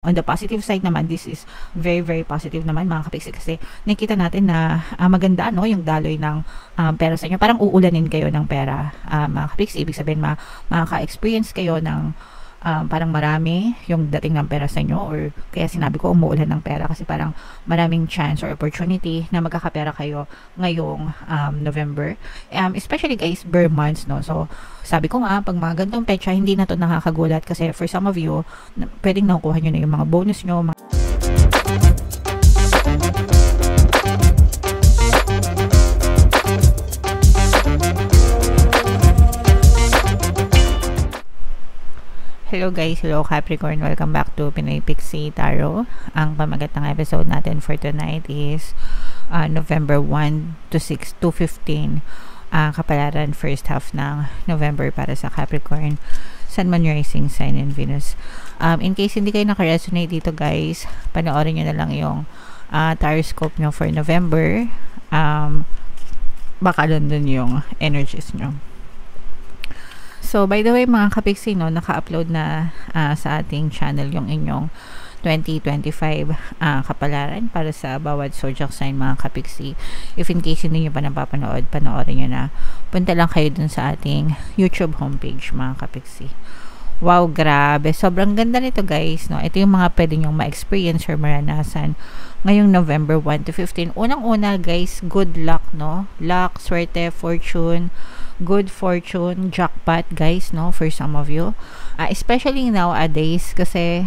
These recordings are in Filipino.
On the positive side naman, this is very, very positive naman mga kapiksi kasi nakita natin na maganda no, yung daloy ng pera sa inyo. Parang uulanin kayo ng pera mga kapiksi. Ibig sabihin makaka-experience kayo ng parang marami yung dating ng pera sa inyo, or kaya sinabi ko umuulan ng pera kasi parang maraming chance or opportunity na magkakapera kayo ngayong November, especially guys bare months no. So sabi ko nga, pag mga ganitong petsa hindi na to nakakagulat kasi for some of you pwedeng nakukuha nyo na yung mga bonus nyo, Hello guys, hello Capricorn, welcome back to Pinoy Pixie Tarot. Ang pamagat ng episode natin for tonight is November 1 to 6 to 15, kapalaran first half ng November para sa Capricorn, Sun, Moon, Rising, Sign, and Venus. In case hindi kayo naka-resonate dito guys, panoorin nyo na lang yung taroscope nyo for November. Baka doon yung energies nyo. So, by the way, mga kapiksi, no, naka-upload na sa ating channel yung inyong 2025 kapalaran para sa bawat zodiac sign, mga kapiksi. If in case hindi nyo pa napapanood, panoorin nyo na. Punta lang kayo dun sa ating YouTube homepage, mga kapiksi. Wow, grabe. Sobrang ganda nito, guys, no. Ito yung mga pwede nyong ma-experience or maranasan ngayong November 1 to 15. Unang-una, guys, good luck, no. Luck, swerte, fortune, good fortune, jackpot, guys, no, for some of you. Especially nowadays, kasi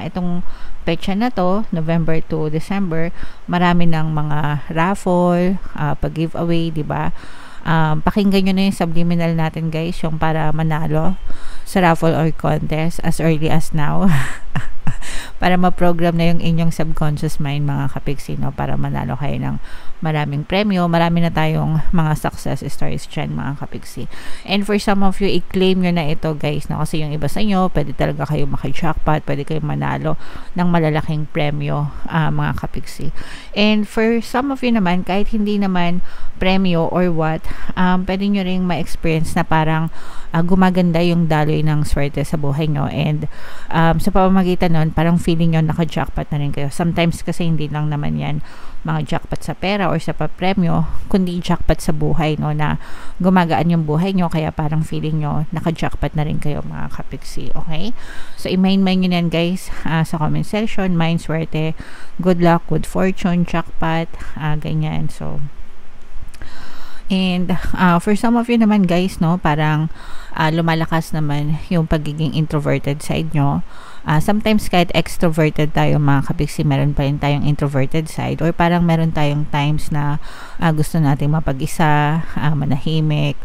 itong petsa na to, November to December, marami ng mga raffle, pag-giveaway, di ba? Pakinggan nyo na yung subliminal natin, guys, yung para manalo sa raffle or contest as early as now. Para ma-program na yung inyong subconscious mind, mga kapiksi, no, para manalo kayo ng maraming premyo. Marami na tayong mga success stories dyan, mga kapiksi. And for some of you, i-claim nyo na ito, guys, no, kasi yung iba sa inyo, pwede talaga kayo maki-jackpot, pwede kayo manalo ng malalaking premyo, mga kapiksi. And for some of you naman, kahit hindi naman premyo or what, pwede nyo ring ma-experience na parang gumaganda yung daloy ng swerte sa buhay nyo, and sa pamamagitan nun, parang feeling nyo naka-jackpot na rin kayo. Sometimes kasi hindi lang naman yan mga jackpot sa pera or sa papremyo, kundi jackpot sa buhay, no, na gumagaan yung buhay nyo, kaya parang feeling nyo naka-jackpot na rin kayo, mga kapiksi. Okay? So i-main-main nyo yan, guys, sa comment section. Mind, swerte, good luck, good fortune, jackpot, ganyan. So and for some of you naman, guys, no, parang lumalakas naman yung pagiging introverted side nyo. Sometimes kahit extroverted tayo, mga kapiksi, meron pa rin tayong introverted side, or parang meron tayong times na gusto nating mapag-isa, manahimik,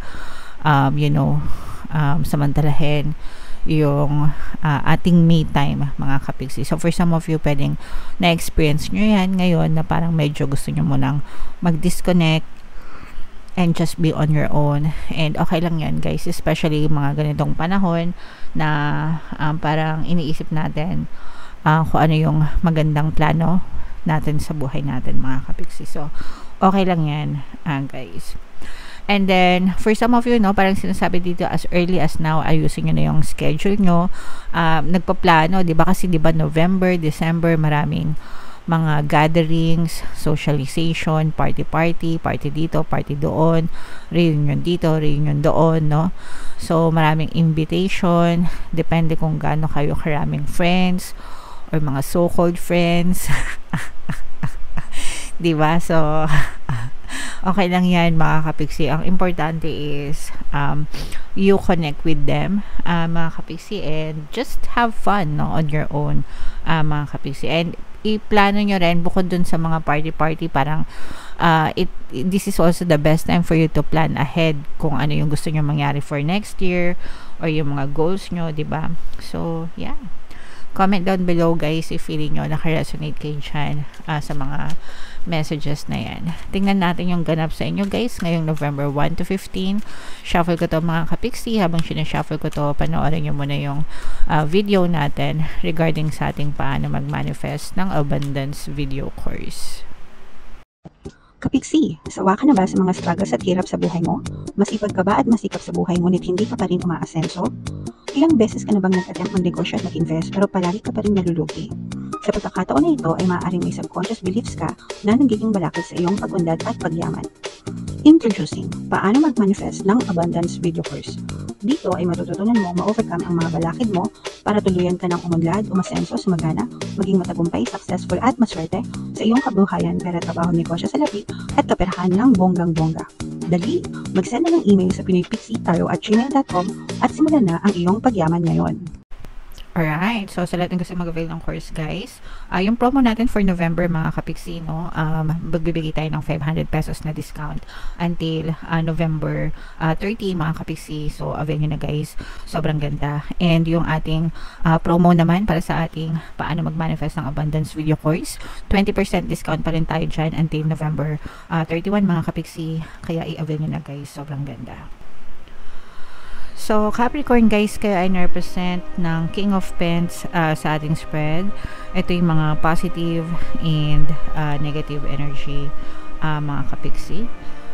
samantalahin yung ating me time, mga kapiksi. So for some of you, pwedeng na-experience nyo yan ngayon na parang medyo gusto nyo munang mag-disconnect and just be on your own. And okay lang yan, guys, especially mga ganitong panahon na parang iniisip natin kung ano yung magandang plano natin sa buhay natin, mga kapiksi. So okay lang yan, guys. And then for some of you, no, parang sinasabi dito, as early as now, ayusin nyo na yung schedule nyo, nagpaplano, di ba? Kasi di ba November, December, maraming mga gatherings, socialization, party dito, party doon, reunion dito, reunion doon, no? So maraming invitation, depende kung gaano kayo karaming friends or mga so-called friends. Diba? So okay lang yan, mga kapiksi. Ang importante is you connect with them, mga kapiksi, and just have fun, no, on your own, mga kapiksi. And i-plano nyo rin, bukod dun sa mga party, parang this is also the best time for you to plan ahead kung ano yung gusto nyo mangyari for next year or yung mga goals nyo, diba? So yeah, comment down below, guys, if feeling nyo naka-resonate kayo dyan sa mga messages na yan. Tingnan natin yung ganap sa inyo, guys, ngayong November 1 to 15. Shuffle ko to, mga kapiksi. Habang sinashuffle ko to, panoorin nyo muna yung video natin regarding sa ating paano mag-manifest ng abundance video course. Kapiksi, sawa ka na ba sa mga struggles at hirap sa buhay mo? Masipag ka ba at masikap sa buhay ngunit hindi ka pa rin umaasenso? Ilang beses ka na bang nag-attempt mag-negosyo at mag-invest pero palagi ka pa rin nalulugi? Sa pagkakataon na ito ay maaaring may subconscious beliefs ka na nagiging balakid sa iyong pag-unlad at pagyaman. Introducing, paano mag-manifest ng abundance video course. Dito ay matututunan mo ma-overcome ang mga balakid mo para tuluyan ka ng umunlad, umasenso, sumagana, maging matagumpay, successful at maswerte sa iyong kabuhayan, pera, trabaho, negosyo, salapi at kaperahan ng bonggang-bongga. Dali, mag-send na ng email sa pinoypixitaro@gmail.com at simulan na ang iyong pagyaman ngayon. Alright, so sa lahat ng gusto mag-avail ng course guys, yung promo natin for November mga kapiksi, no, magbibigay tayo ng 500 pesos na discount until November 30 mga kapiksi. So avail nyo na guys, sobrang ganda. And yung ating promo naman para sa ating paano mag-manifest ng abundance video course, 20% discount pa rin tayo dyan until November 31 mga kapiksi. Kaya i-avail nyo na guys, sobrang ganda. So, Capricorn guys, kayo ay na-represent ng King of Pents sa ating spread. Ito yung mga positive and negative energy mga kapiksi.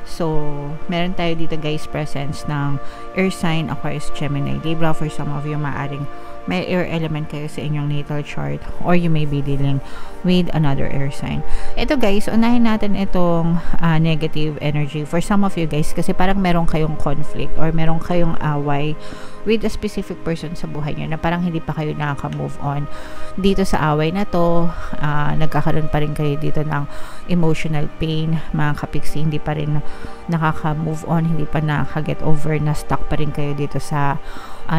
So, meron tayo dito guys presence ng air sign, Aquarius, Gemini, Libra. For some of you, maaring may air element kayo sa inyong natal chart or you may be dealing with another air sign. Ito guys, unahin natin itong negative energy for some of you guys kasi parang meron kayong conflict or meron kayong away with a specific person sa buhay nyo na parang hindi pa kayo nakaka-move on dito sa away na to. Nagkakaroon pa rin kayo dito ng emotional pain mga kapiksi, hindi pa rin nakaka-move on, hindi pa nakaka-get over, na stuck pa rin kayo dito sa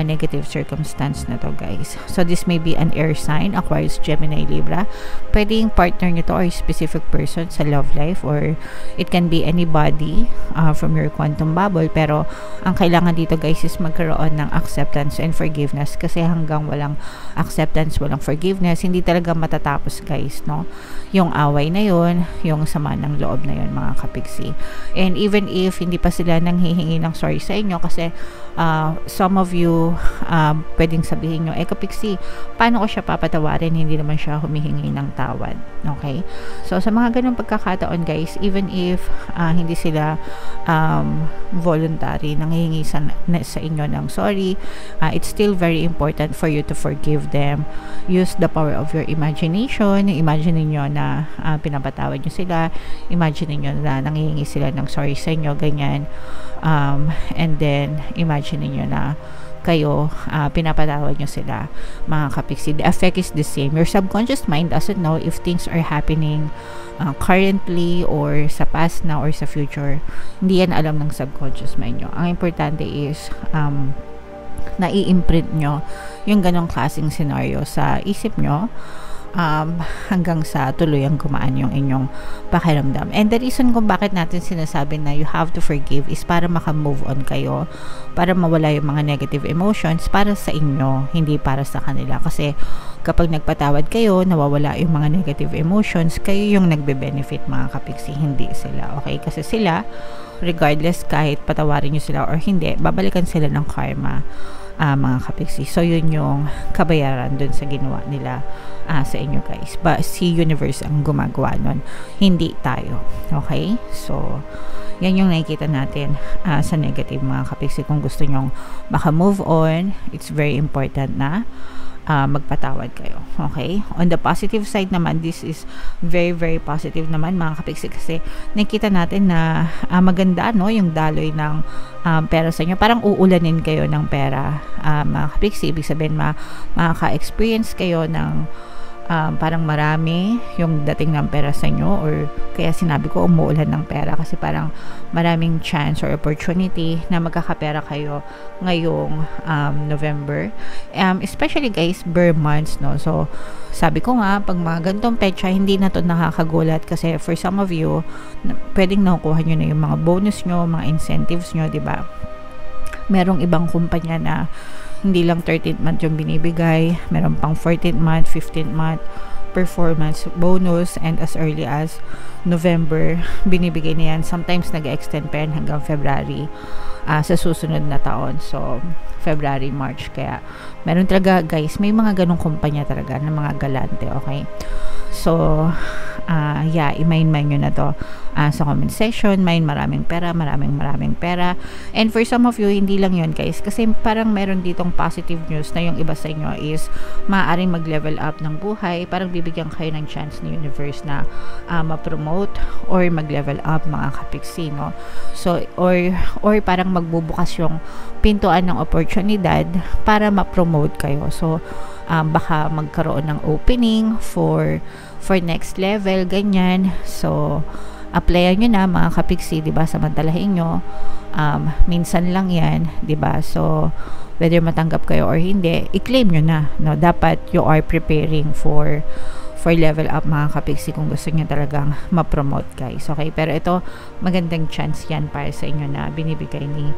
negative circumstance na to guys. So this may be an air sign, Aquarius, Gemini, Libra. Pwedeng partner nyo to or specific person sa love life, or it can be anybody from your quantum bubble. Pero ang kailangan dito guys is magkaroon ng acceptance and forgiveness, kasi hanggang walang acceptance, walang forgiveness, hindi talaga matatapos guys, no? Yung away na yun, yung sama ng loob na yun mga kapiksi. And even if hindi pa sila nanghihingi ng sorry sa inyo, kasi some of you pwedeng sabihin nyo, kapiksi, paano ko siya papatawarin, hindi naman siya humihingi ng tawad. Okay? So sa mga ganung pagkakataon guys, even if hindi sila voluntary nanghihingi sa inyo ng sorry, it's still very important for you to forgive them. Use the power of your imagination. Imagine niyo na pinapatawad nyo sila, imagine niyo na nanghihingi sila ng sorry sa inyo, ganyan. And then imagine niyo na kayo pinapatawad nyo sila mga kapiksi. The effect is the same. Your subconscious mind doesn't know if things are happening currently or sa past now or sa future. Hindi yan alam ng subconscious mind nyo. Ang importante is nai-imprint nyo yung ganong klaseng scenario sa isip nyo hanggang sa tuluyang gumaan yung inyong pakiramdam. And the reason kung bakit natin sinasabi na you have to forgive is para maka-move on kayo, para mawala yung mga negative emotions para sa inyo, hindi para sa kanila. Kasi kapag nagpatawad kayo, nawawala yung mga negative emotions, kayo yung nagbe-benefit mga kapiksi, hindi sila. Okay? Kasi sila, regardless kahit patawarin nyo sila or hindi, babalikan sila ng karma mga kapiksi. So yun yung kabayaran dun sa ginawa nila sa inyo guys. But si universe ang gumagawa nun, hindi tayo. Okay? So yan yung nakikita natin sa negative mga kapiksi. Kung gusto nyong maka-move on, it's very important na magpatawad kayo. Okay? On the positive side naman, this is very, very positive naman mga kapiksi, kasi nakikita natin na maganda, no, yung daloy ng pera sa inyo. Parang uulanin kayo ng pera mga kapiksi. Ibig sabihin makaka-experience kayo ng parang marami yung dating ng pera sa inyo, or kaya sinabi ko umuulan ng pera kasi parang maraming chance or opportunity na magkakapera kayo ngayong November, especially guys bare months, no. So sabi ko nga, pag mga ganitong petsa, hindi na to nakakagulat, kasi for some of you pwedeng nakukuha nyo na yung mga bonus nyo, mga incentives nyo, diba? Merong ibang kumpanya na hindi lang 13th month yung binibigay, meron pang 14th month, 15th month performance bonus, and as early as November binibigay na yan. Sometimes nag-extend pa yan hanggang February sa susunod na taon. So February, March. Kaya meron talaga guys, may mga ganong kumpanya talaga ng mga galante. Okay? So yeah, i-mine nyo na to sa comment section. Mine maraming pera. And for some of you, hindi lang yun guys, kasi parang meron ditong positive news na yung iba sa inyo is maaaring mag-level up ng buhay. Parang bibigyan kayo ng chance ni universe na ma-promote or mag-level up, mga kapiksi, no? So, or parang magbubukas yung pintuan ng oportunidad para ma-promote kayo. So, baka magkaroon ng opening for next level, ganyan. So, applyan nyo na, mga kapiksi, diba? Samantalahin nyo. Minsan lang yan, diba? So, whether matanggap kayo or hindi, i-claim nyo na, no? Dapat you are preparing for level up, mga kapiksi, kung gusto nyo talagang ma-promote, guys. Okay? Pero ito, magandang chance yan para sa inyo na binibigay ni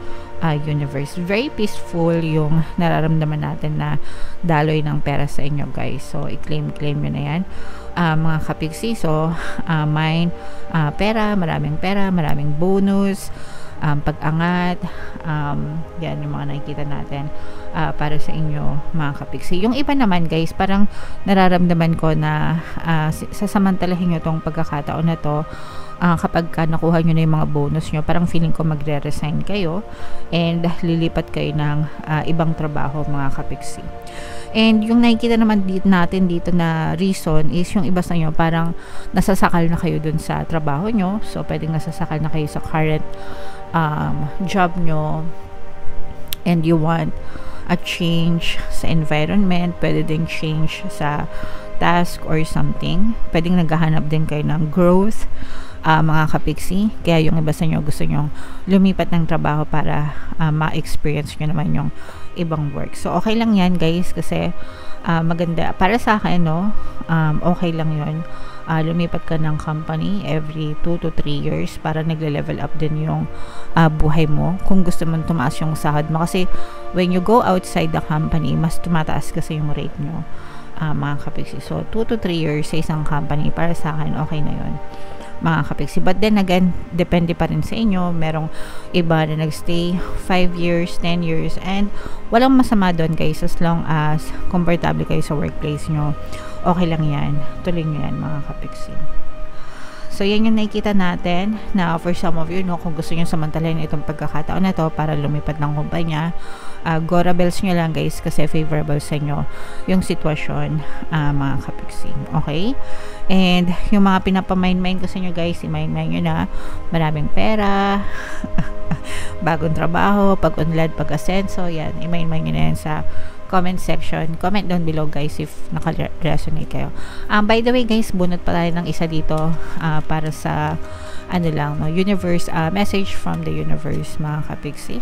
universe. Very peaceful yung nararamdaman natin na daloy ng pera sa inyo, guys. So, i-claim nyo na yan, mga kapiksi. So, mine, maraming bonus, pag-angat, yan yung mga nakikita natin para sa inyo, mga kapiksi. Yung iba naman guys, parang nararamdaman ko na sasamantalahin nyo tong pagkakataon na to. Kapag nakuha nyo na yung mga bonus nyo, parang feeling ko magre-resign kayo and lilipat kayo ng ibang trabaho, mga kapiksi. And yung nakikita naman natin dito na reason is yung iba sa inyo parang nasasakal na kayo dun sa trabaho nyo. So, pwedeng nasasakal na kayo sa current job nyo and you want a change sa environment. Pwede din change sa task or something. Pwedeng naghahanap din kayo ng growth, mga kapiksi. Kaya yung iba sa inyo gusto nyo lumipat ng trabaho para ma-experience nyo naman yung ibang work. So, okay lang yan guys kasi maganda. Para sa akin, no, okay lang yun. Lumipat ka ng company every 2 to 3 years para nagle-level up din yung buhay mo. Kung gusto mo tumaas yung sahod mo. Kasi when you go outside the company, mas tumataas kasi yung rate nyo, mga kapiksi. So, 2 to 3 years sa isang company, para sa akin, okay na yun, mga kapiksi. But then again, depende pa rin sa inyo. Merong iba na nagstay 5 years, 10 years, and walang masama doon guys, as long as comfortable kayo sa workplace nyo. Okay lang yan. Tuloy nyo yan, mga kapiksi. So, yan yung nakikita natin na for some of you, no, kung gusto nyo samantalahin itong pagkakataon na to para lumipat ng kumpanya, go rebels nyo lang guys kasi favorable sa inyo yung sitwasyon, mga kapiksi. Okay? And yung mga pinapamain-main ko sa inyo guys, i-main-main nyo na maraming pera, bagong trabaho, pag-unlad, pag-asenso, yan, i-main-main nyo na yan sa comment section. Comment down below guys if naka-resonate kayo. By the way guys, bunot pa tayo ng isa dito para sa ano lang, no, universe, message from the universe, mga kapiksi.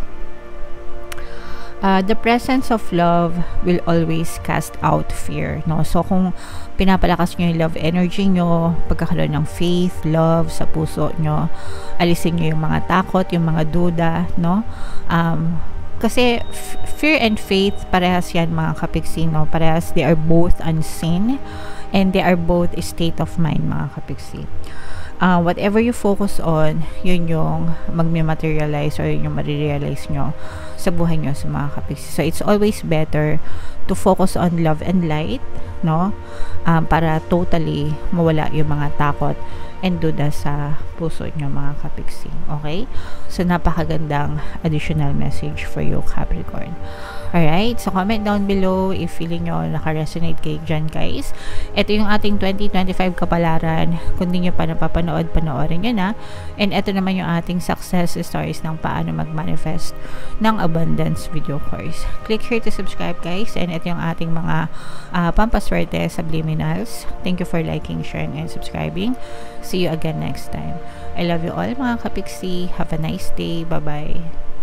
The presence of love will always cast out fear, no? So kung pinapalakas nyo yung love energy nyo, pagkakaroon ng faith, love sa puso nyo, alisin nyo yung mga takot, yung mga duda, no? Kasi fear and faith, parehas yan, mga kapiksi, no? Parehas, they are both unseen and they are both a state of mind, mga kapiksi. Whatever you focus on, yun yung magme-materialize or yun yung marirealize nyo sa buhay nyo, sa mga kapiksi. So, it's always better to focus on love and light, no? Para totally mawala yung mga takot and duda sa puso nyo, mga kapiksi. Okay? So, napakagandang additional message for you, Capricorn. Alright? So, comment down below if feeling nyo naka-resonate kayo dyan, guys. Ito yung ating 2025 kapalaran. Kung di nyo pa napapanood, panoorin nyo na. And ito naman yung ating success stories ng paano mag-manifest ng abundance video course. Click here to subscribe, guys. And ito yung ating mga pampaswerte subliminals. Thank you for liking, sharing, and subscribing. See you again next time. I love you all, mga kapiksi. Have a nice day. Bye-bye.